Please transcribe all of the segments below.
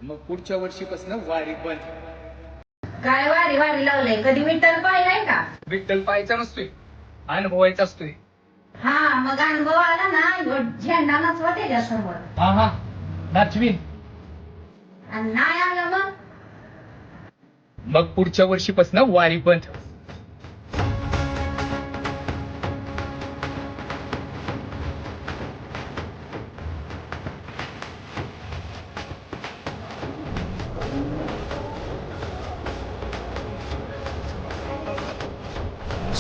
मग पुढच्या वर्षीपासून वारी बंद. काय वारी वारी लावलंय? कधी विठ्ठल पाहिलाय का? विठ्ठल पाहायचा नसतोय, अनुभवायचा असतोय. हा मग अनुभव आला ना, झेंडा नसवा त्याच्यासमोर. हा हा, नाचवीन. आणि नाही आलं मग? मग पुढच्या वर्षीपासून वारी बंद.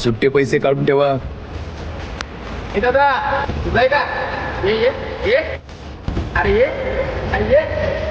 सुट्टे पैसे काढून ठेवा. हे दादा, तुझा का? ये ये ये, अरे ये, अरे ये.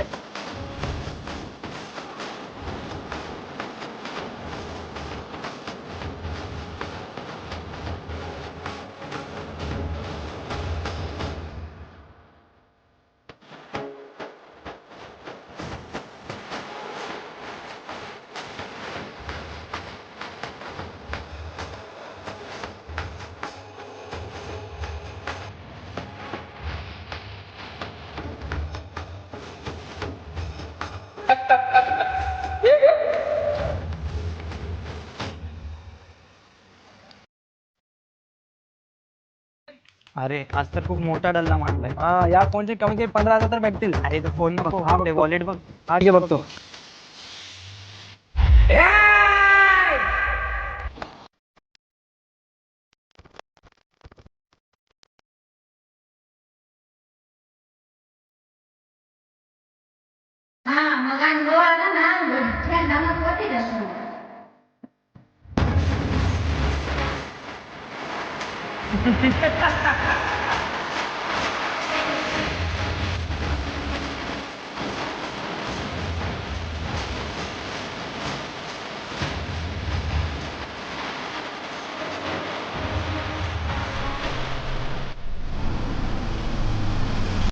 अरे आज तर खूप मोठा डल्ला मारलाय. या फोनचे कमी कमी 15,000 तर भेटतील. अरे तो फोन नको, हा वॉलेट बघ. हा घे बघतो. हा मग अनुभव आला ना, झेंडा नसवा त्याच्यासमोर.